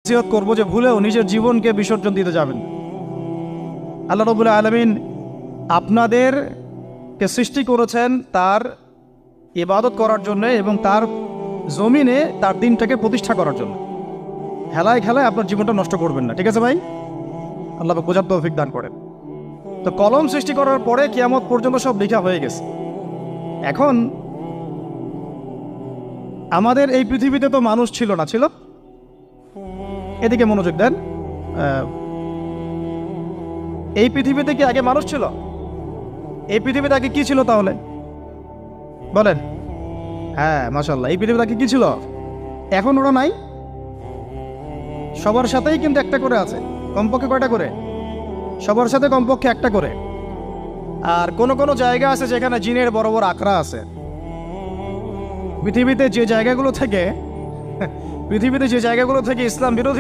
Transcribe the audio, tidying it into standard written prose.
নসিহত করবো যে ভুলেও নিজের জীবনকে বিসর্জন দিতে যাবেন। আল্লাহ রাব্বুল আলামিন আপনাদেরকে সৃষ্টি করেছেন তার ইবাদত করার জন্য এবং তার জমিনে তার দিনটাকে প্রতিষ্ঠা করার জন্য। হেলায় খেলায় আপনার জীবনটা নষ্ট করবেন না, ঠিক আছে ভাই? আল্লাহ পাক বোঝার তৌফিক দান করেন। তো কলম সৃষ্টি করার পরে কিয়ামত পর্যন্ত সব লেখা হয়ে গেছে। এখন আমাদের এই পৃথিবীতে তো মানুষ ছিল না, ছিল? এদিকে মনোযোগ দেন। এই পৃথিবীতে কি আগে মানুষ ছিল? এই পৃথিবীতে আগে কি ছিল তাহলে বলেন? হ্যাঁ, মাশাআল্লাহ। এই পৃথিবীতে আগে কি ছিল? এখন ওরা নাই? সবার সাথেই কিন্তু একটা করে আছে, কমপক্ষে কয়টা করে? সবার সাথে কমপক্ষে একটা করে। আর কোন কোন জায়গা আছে যেখানে জিনের বড় বড় আখড়া আছে। পৃথিবীতে যে জায়গাগুলো থেকে ইসলাম বিরোধী